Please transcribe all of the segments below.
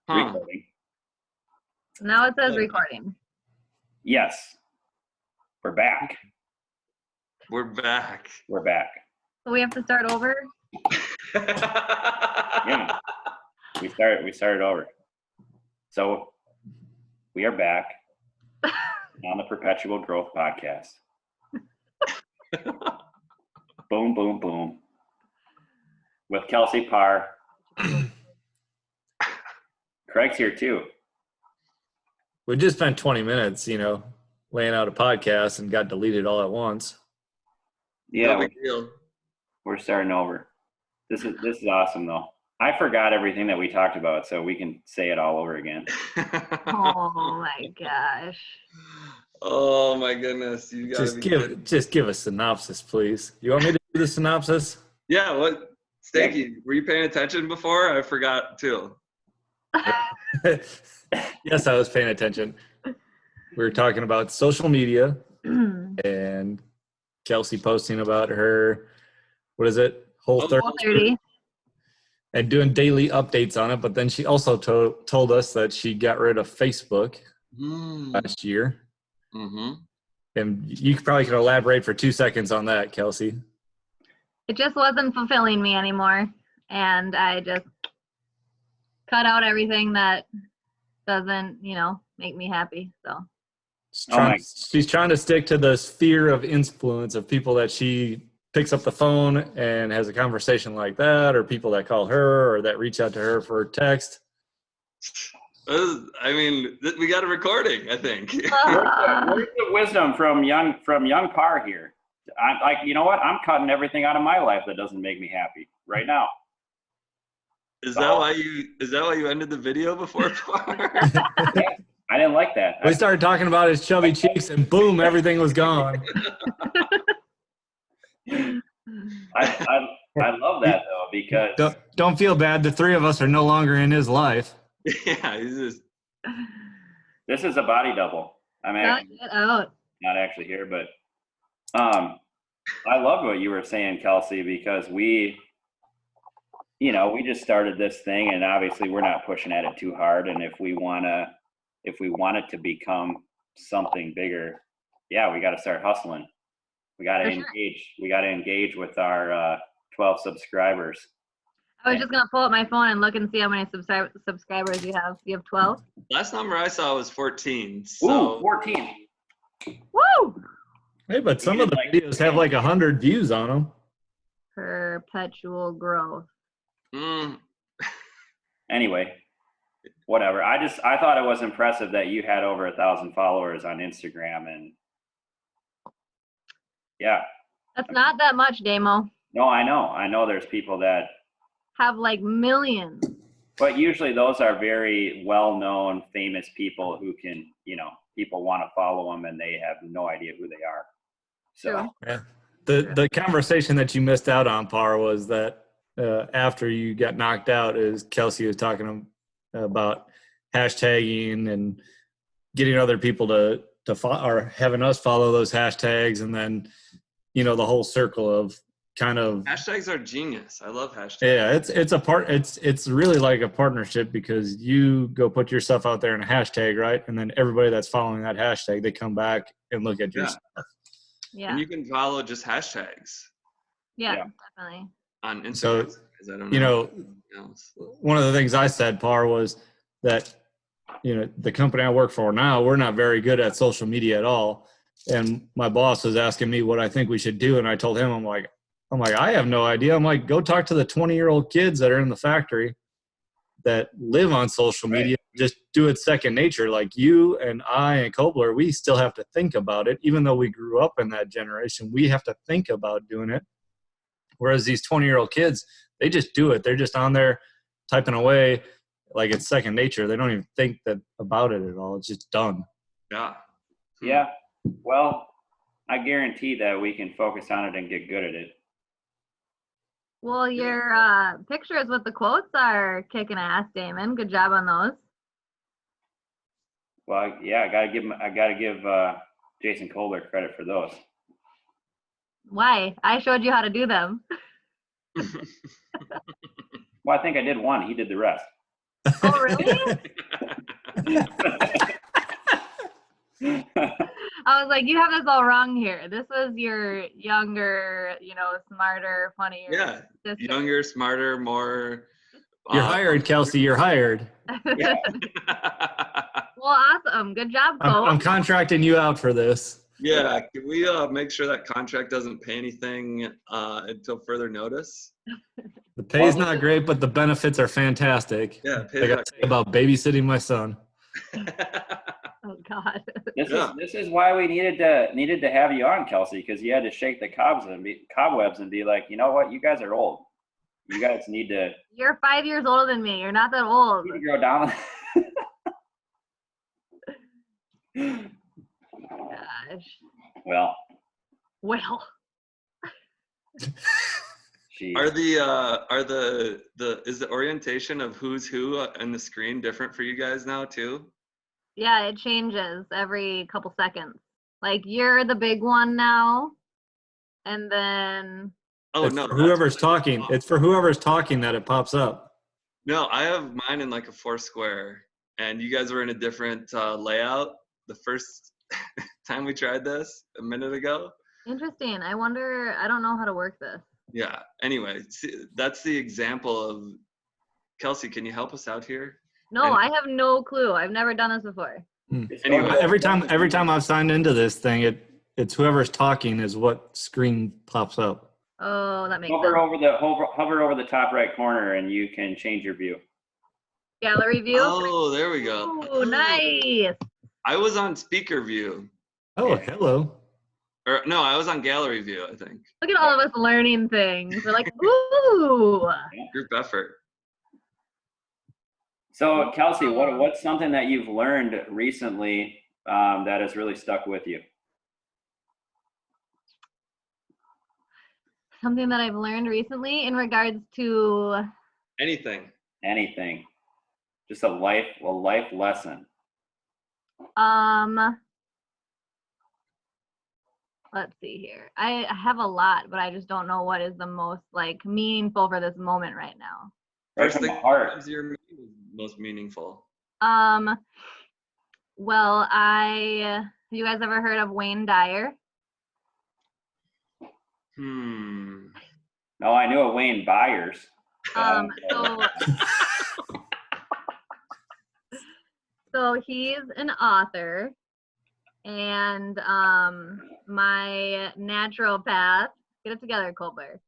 Recording. Now it says recording. Yes. We're back. We're back. We're back. So we have to start over? Yeah. We started over. So we are back on the Perpetual Growth Podcast. Boom, boom, boom. With Kelsey Parr. Craig's here too. We just spent 20 minutes, laying out a podcast and got deleted all at once. Yeah, No big deal. We're starting over. This is awesome though. I forgot everything that we talked about, so we can say it all over again. Oh my gosh. Oh my goodness. You gotta Just give a synopsis, please. You want me to do the synopsis? Yeah, what Stanky, were you paying attention before? I forgot too. Yes, I was paying attention. We were talking about social media and Kelsey posting about her, what is it? Whole 30. And doing daily updates on it. But then she also told us that she got rid of Facebook last year. Mm-hmm. And you probably can elaborate for 2 seconds on that, Kelsey. It just wasn't fulfilling me anymore. And I just cut out everything that doesn't, make me happy. So She's trying to stick to the sphere of influence of people that she picks up the phone and has a conversation like that, or people that call her or that reach out to her for text. We got a recording, I think. Where's the wisdom from young Parr here? I'm like, you know what? I'm cutting everything out of my life that doesn't make me happy right now. Is that why you ended the video before Parr? Yeah, I didn't like that. We started talking about his chubby cheeks and boom, everything was gone. I love that though, because don't feel bad. The three of us are no longer in his life. Yeah, this is a body double. I'm actually not actually here, but I love what you were saying, Kelsey, because we just started this thing, and obviously we're not pushing at it too hard. And if we want it to become something bigger, yeah, we got to start hustling. We got to engage. We got to engage with our 12 subscribers. I was just going to pull up my phone and look and see how many subscribers you have. You have 12? Last number I saw was 14. So. Ooh, 14. Woo! Hey, but some of the videos have like 100 views on them. Perpetual growth. Anyway, whatever. I thought it was impressive that you had over 1,000 followers on Instagram, and yeah. That's not that much, Damo. No, I know there's people that have like millions. But usually those are very well-known, famous people who can, people want to follow them and they have no idea who they are. So yeah. The conversation that you missed out on, Parr, was that after you got knocked out, is Kelsey was talking about hashtagging and getting other people to follow, or having us follow those hashtags, and then the whole circle of kind of hashtags are genius. I love hashtags. Yeah, it's really like a partnership, because you go put your stuff out there in a hashtag, right? And then everybody that's following that hashtag, they come back and look at your stuff. Yeah. And you can follow just hashtags. Yeah. Definitely. On Instagram. So, I don't know. One of the things I said, Parr, was that, the company I work for now, we're not very good at social media at all. And my boss was asking me what I think we should do. And I told him, I'm like, I have no idea. I'm like, go talk to the 20-year-old kids that are in the factory that live on social media. Just do it second nature. Like you and I and Kobler, we still have to think about it. Even though we grew up in that generation, we have to think about doing it. Whereas these 20-year-old kids, they just do it. They're just on there typing away like it's second nature. They don't even think about it at all. It's just done. Yeah. Yeah. Well, I guarantee that we can focus on it and get good at it. Well, your pictures with the quotes are kicking ass, Damon. Good job on those. Well, yeah, I gotta give Jason Kobler credit for those. Why? I showed you how to do them. Well, I think I did one. He did the rest. Oh, really? I was like, you have this all wrong here. This was your younger, smarter, funnier Yeah, sister. younger, smarter, more. You're hired, Kelsey. You're hired. Yeah. Well, awesome. Good job, Coach. I'm contracting you out for this. Yeah, can we make sure that contract doesn't pay anything until further notice? The pay's not great, but the benefits are fantastic. Yeah, I pay's got not to say about babysitting my son. Oh God. This is why we needed to have you on, Kelsey, because you had to shake the cobwebs and be like, you know what, you guys are old. You guys need to You're 5 years older than me. You're not that old. grow down. Gosh. Well, geez. Are the is the orientation of who's who on the screen different for you guys now too? Yeah, it changes every couple seconds. Like you're the big one now, and then Oh It's no, for whoever's talking. It's for whoever's talking that it pops up. No, I have mine in like a 4 square, and you guys were in a different layout the first time we tried this a minute ago. interesting. I wonder. I don't know how to work this. Yeah. Anyway, see, that's the example of Kelsey. Can you help us out here? No, And- I have no clue. I've never done this before. Anyway. Every time I've signed into this thing, it's whoever's talking is what screen pops up. Oh, that makes Hover sense. hover over the top right corner, and you can change your view. Gallery view. Oh, there we go. Ooh, nice. I was on speaker view. Oh, hello. Or no, I was on gallery view, I think. Look at all of us learning things. We're like, ooh. Group effort. So, Kelsey, what's something that you've learned recently that has really stuck with you? Something that I've learned recently in regards to Anything. Anything? Just a life lesson. let's see here. I have a lot, but I just don't know what is the most like meaningful for this moment right now. Right First from the thing heart. that comes to your mind is most meaningful. Well, have you guys ever heard of Wayne Dyer? Hmm. No, I knew of Wayne Byers. So he's an author, and my naturopath, get it together, Colbert.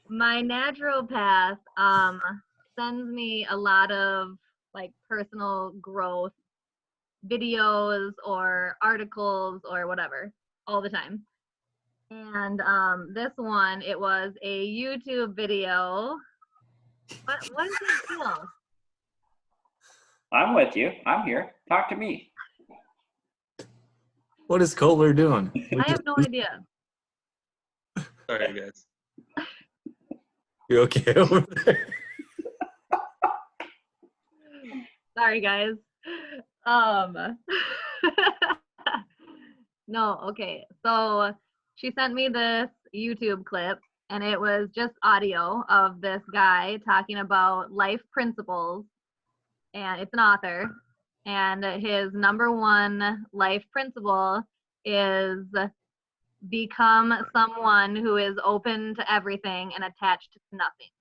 My naturopath sends me a lot of like personal growth videos or articles or whatever all the time. And this one, it was a YouTube video. What is this deal? I'm with you. I'm here. Talk to me. What is Kohler doing? I have no idea. Sorry, guys. You okay over there? Sorry, guys. No, okay. So she sent me this YouTube clip, and it was just audio of this guy talking about life principles, and it's an author, and his number one life principle is become someone who is open to everything and attached to nothing.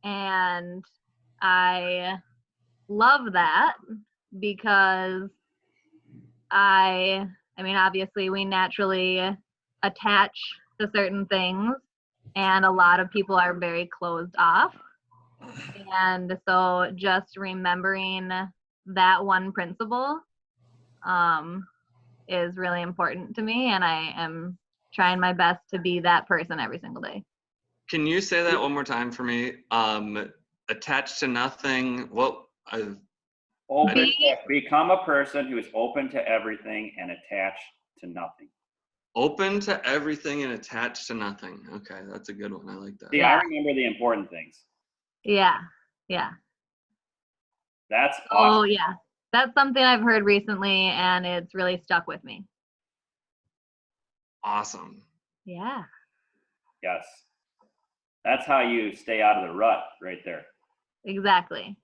And I love that because I mean, obviously we naturally attach to certain things, and a lot of people are very closed off. And so just remembering that one principle is really important to me, and I am trying my best to be that person every single day. Can you say that one more time for me? Attached to nothing. Become a person who is open to everything and attached to nothing. Open to everything and attached to nothing. Okay, that's a good one. I like that. See, Yeah. I remember the important things. Yeah. That's Oh, awesome. yeah. That's something I've heard recently, and it's really stuck with me. Awesome. Yeah. Yes. That's how you stay out of the rut right there. Exactly.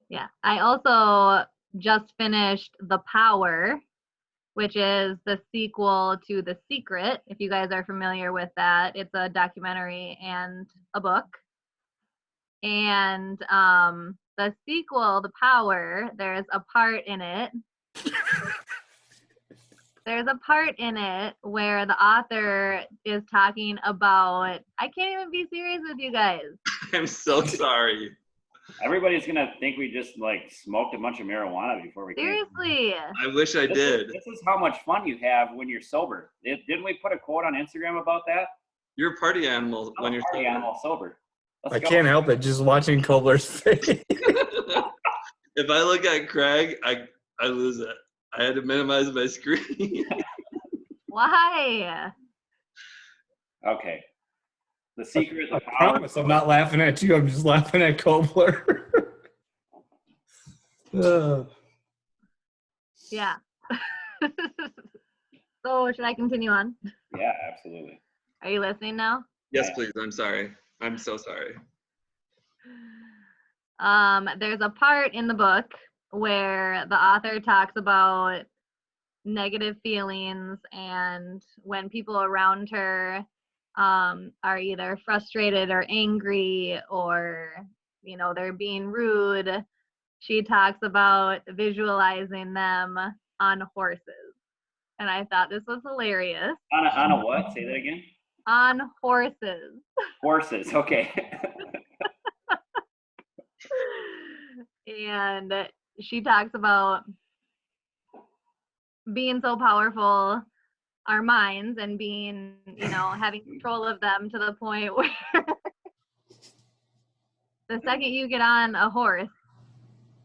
Yeah. I also just finished The Power, which is the sequel to The Secret. If you guys are familiar with that, it's a documentary and a book. And the sequel, The Power, there's a part in it. There's a part in it where the author is talking about, I can't even be serious with you guys. I'm so sorry. Everybody's gonna think we just like smoked a bunch of marijuana before we came. Seriously. I wish I did. This is how much fun you have when you're sober. Didn't we put a quote on Instagram about that? You're a party animal when you're party sober. animal sober. Let's I go. can't help it. Just watching Kobler's face. If I look at Craig, I lose it. I had to minimize my screen. Why? Okay. The secret. I promise I'm not laughing at you. I'm just laughing at Kobler. Yeah. So should I continue on? Yeah, absolutely. Are you listening now? Yes, please. I'm sorry. I'm so sorry. There's a part in the book where the author talks about negative feelings and when people around her are either frustrated or angry or, you know, they're being rude. She talks about visualizing them on horses. And I thought this was hilarious. On a what? Say that again. On horses. Horses. Okay. And she talks about being so powerful, our minds, and being, you know, having control of them to the point where the second you get on a horse,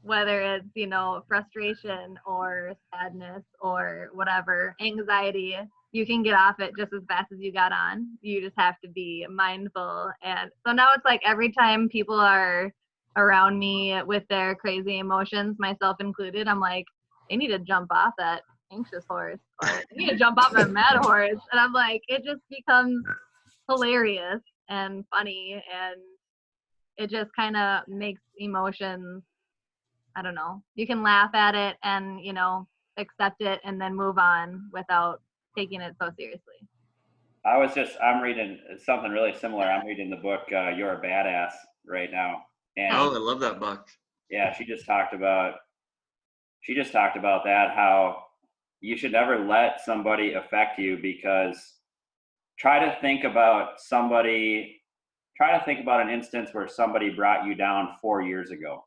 whether it's, you know, frustration or sadness or whatever, anxiety, you can get off it just as fast as you got on. You just have to be mindful. And so now it's like every time people are around me with their crazy emotions, myself included, I'm like, they need to jump off that anxious horse, or they need to jump off that mad horse. And I'm like, it just becomes hilarious and funny, and it just kind of makes emotions, I don't know, you can laugh at it and, you know, accept it and then move on without taking it so seriously. I'm reading something really similar. I'm reading the book You're a Badass right now. And Oh, I love that book. yeah, she just talked about that, how you should never let somebody affect you, because try to think about an instance where somebody brought you down 4 years ago.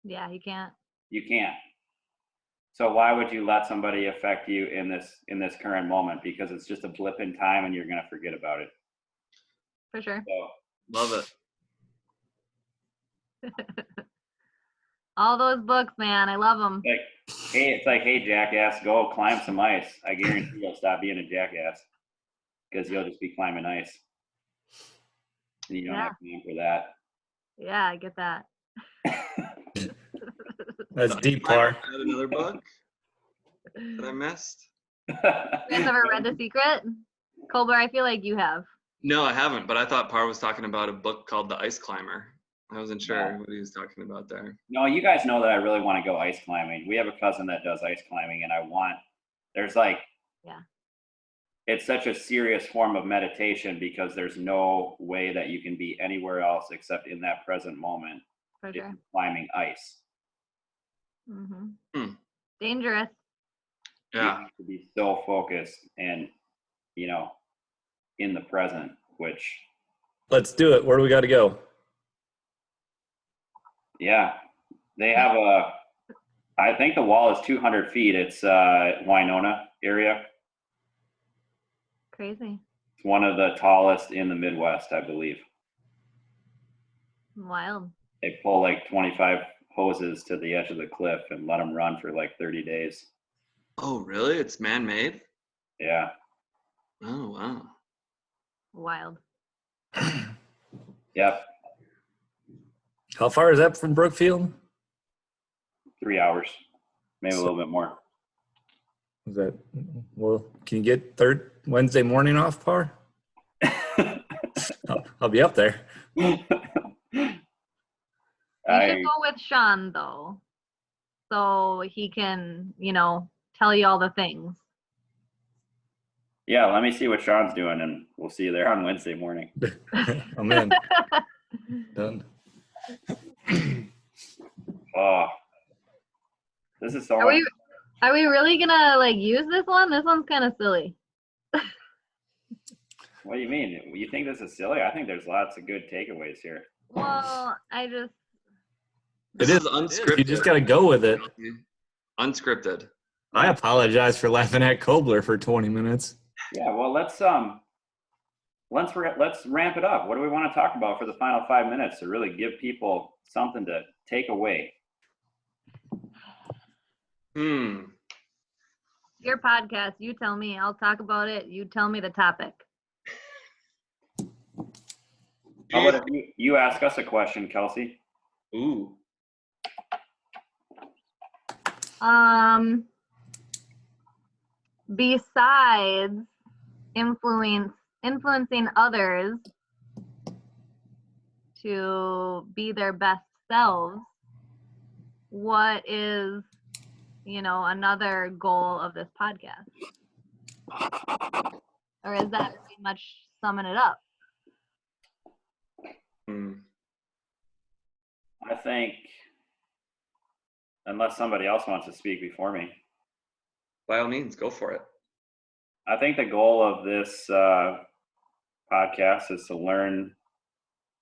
Yeah, you can't. You can't. So why would you let somebody affect you in this current moment? Because it's just a blip in time and you're going to forget about it. For sure. So, Love it. All those books, man, I love them. it's like, hey, jackass, go climb some ice. I guarantee you'll stop being a jackass, because you'll just be climbing ice. And you don't have time for that. Yeah, I get that. That's deep, Par. I had another book that I missed. You guys ever read The Secret? Colbert, I feel like you have. No, I haven't, but I thought Par was talking about a book called The Ice Climber. I wasn't sure Yeah. what he was talking about there. No, you guys know that I really want to go ice climbing. We have a cousin that does ice climbing, and there's like, Yeah. It's such a serious form of meditation, because there's no way that you can be anywhere else except in that present moment For if sure. you're climbing ice. Dangerous. You Yeah. have to be so focused and, you know, in the present, which, Let's do it. Where do we got to go? yeah, they have I think the wall is 200 feet. It's Winona area. Crazy. It's one of the tallest in the Midwest, I believe. Wild. They pull like 25 hoses to the edge of the cliff and let them run for like 30 days. Oh, really? It's man-made? Yeah. Oh, wow. Wild. Yep. How far is that from Brookfield? 3 hours, maybe a little bit more. Is that, well, can you get third Wednesday morning off, Par? I'll be up there. You should go with Sean though, so he can, tell you all the things. Yeah, let me see what Sean's doing, and we'll see you there on Wednesday morning. I'm in. Done. Oh, this is so Are much. Are we really gonna use this one? This one's kind of silly. What do you mean? You think this is silly? I think there's lots of good takeaways here. Well, This is unscripted. You just got to go with it. Unscripted. I apologize for laughing at Kobler for 20 minutes. Yeah, well, let's ramp it up. What do we want to talk about for the final 5 minutes to really give people something to take away? Your podcast, you tell me. I'll talk about it. You tell me the topic. How about if you ask us a question, Kelsey? Ooh. Besides influencing others to be their best selves, what is, another goal of this podcast? Or is that pretty much summing it up? I think, unless somebody else wants to speak before me. By all means, go for it. I think the goal of this podcast is to learn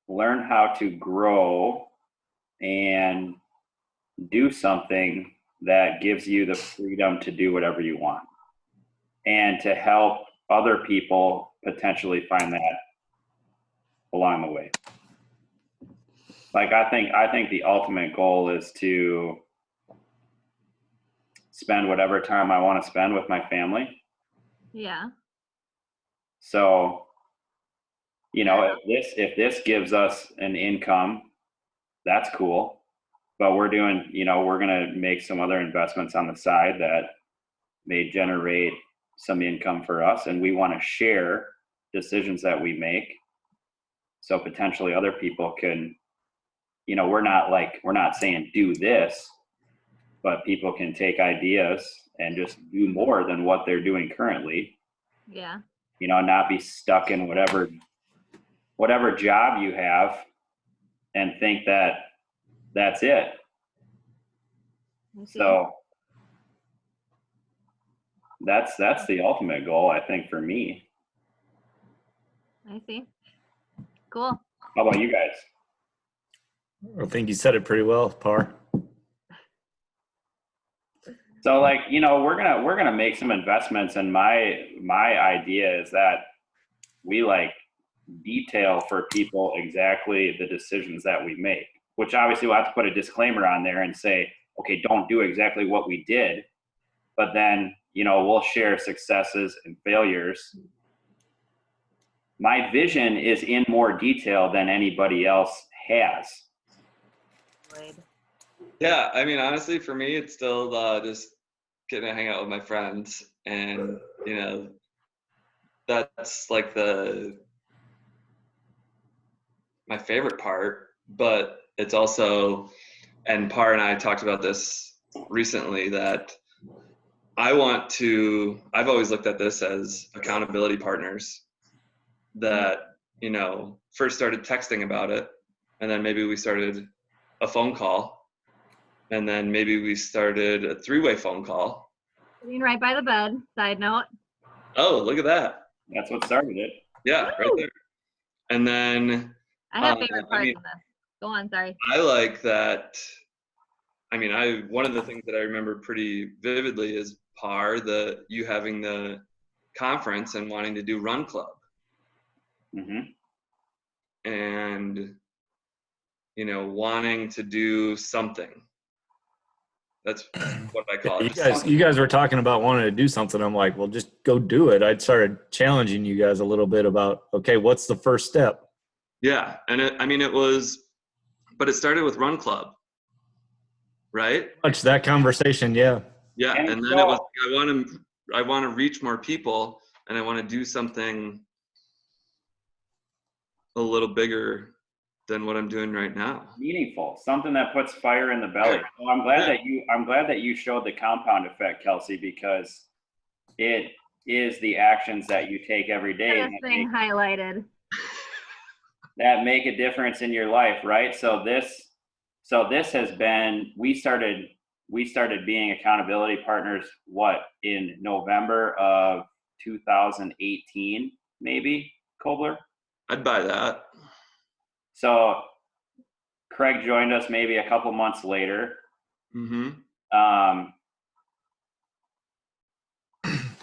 how to grow and do something that gives you the freedom to do whatever you want, and to help other people potentially find that along the way. I think the ultimate goal is to spend whatever time I want to spend with my family. Yeah. So, if this gives us an income, that's cool. But we're doing, we're going to make some other investments on the side that may generate some income for us. And we want to share decisions that we make. So potentially other people can, we're not saying do this, but people can take ideas and just do more than what they're doing currently. Yeah. Not be stuck in whatever job you have and think that that's it. So that's the ultimate goal, I think, for me. I see. Cool. How about you guys? I think you said it pretty well, Par. So we're gonna make some investments, and my idea is that we detail for people exactly the decisions that we make, which obviously we'll have to put a disclaimer on there and say, okay, don't do exactly what we did, but then we'll share successes and failures. My vision is in more detail than anybody else has. Yeah, I mean, honestly, for me, it's still just getting to hang out with my friends, and that's my favorite part. But it's also, and Par and I talked about this recently, that I've always looked at this as accountability partners that first started texting about it, and then maybe we started a phone call, and then maybe we started a 3-way phone call. Sitting right by the bed. Side note. Oh, look at that. That's what started it. Yeah, right there. And then I have favorite parts of this. Go on, sorry. I like that. I mean, one of the things that I remember pretty vividly is Par, you having the conference and wanting to do Run Club. Mm-hmm. And wanting to do something. That's what I call it. You guys were talking about wanting to do something. I'm like, well, just go do it. I started challenging you guys a little bit about, okay, what's the first step? Yeah, and but it started with Run Club, right? Much that conversation, yeah. Yeah, and then it was, I want to reach more people, and I want to do something a little bigger than what I'm doing right now. Meaningful, something that puts fire in the belly. Well, I'm glad that you showed the compound effect, Kelsey, because it is the actions that you take every day This thing highlighted. that make a difference in your life, right? So this has been, we started being accountability partners, in November of 2018, maybe, Kobler? I'd buy that. So Craig joined us maybe a couple months later. Mm-hmm.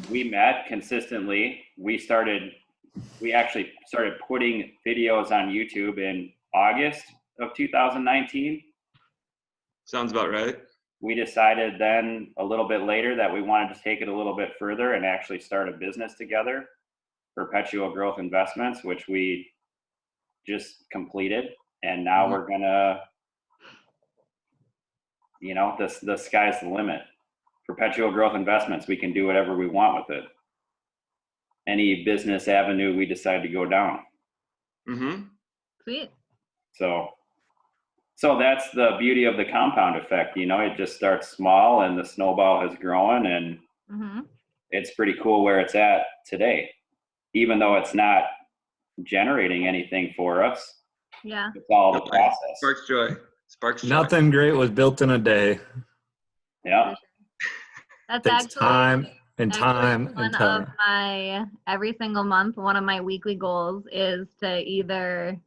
We met consistently. We actually started putting videos on YouTube in August of 2019. Sounds about right. We decided then a little bit later that we wanted to take it a little bit further and actually start a business together, Perpetual Growth Investments, which we just completed. And now we're gonna, the sky's the limit. Perpetual Growth Investments, we can do whatever we want with it. Any business avenue we decide to go down. Mm-hmm. Sweet. So that's the beauty of the compound effect. It just starts small and the snowball has grown, and it's pretty cool where it's at today, even though it's not generating anything for us. Yeah. It's all the process. Sparks joy. Nothing great was built in a day. Yeah. That's Takes actually time and time one and time. of my, every single month, one of my weekly goals is to either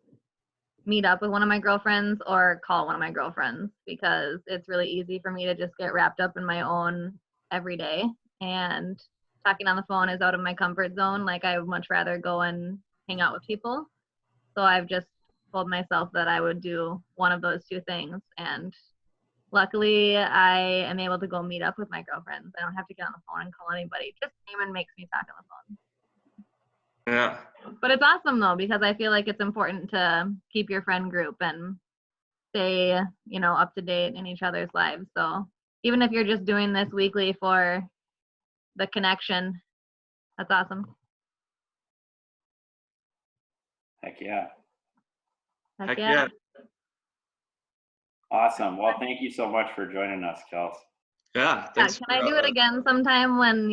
meet up with one of my girlfriends or call one of my girlfriends, because it's really easy for me to just get wrapped up in my own everyday, and talking on the phone is out of my comfort zone. Like, I would much rather go and hang out with people. So I've just told myself that I would do one of those two things, and luckily I am able to go meet up with my girlfriends. I don't have to get on the phone and call anybody. Just Damon makes me talk on the phone. Yeah. But it's awesome though, because I feel like it's important to keep your friend group and stay, up to date in each other's lives. So even if you're just doing this weekly for the connection, that's awesome. Heck yeah. Heck yeah. Awesome. Well, thank you so much for joining us, Kels. Yeah. Can I do it again sometime when,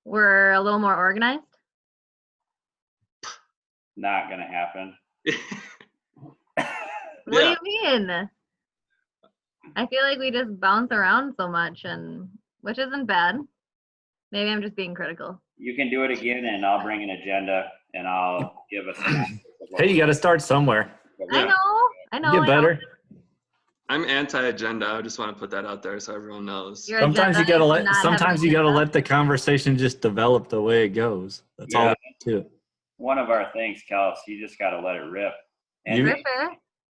we're a little more organized? Not gonna happen. What do you mean? I feel like we just bounce around so much, and which isn't bad. Maybe I'm just being critical. You can do it again, and I'll bring an agenda, and I'll give us. Hey, you got to start somewhere. I know. Get better. I'm anti-agenda. I just want to put that out there so everyone knows. Sometimes you gotta let the conversation just develop the way it goes. That's all to it. One of our things, Kels, you just got to let it rip. And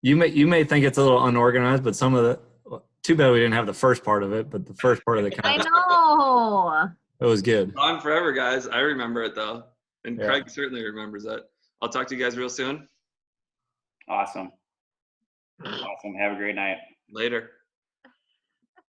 You may think it's a little unorganized, but some of the, too bad we didn't have the first part of it, but the first part of the conversation. I know. It was good. On forever, guys. I remember it though. And Craig certainly remembers it. I'll talk to you guys real soon. Awesome. Have a great night. Later.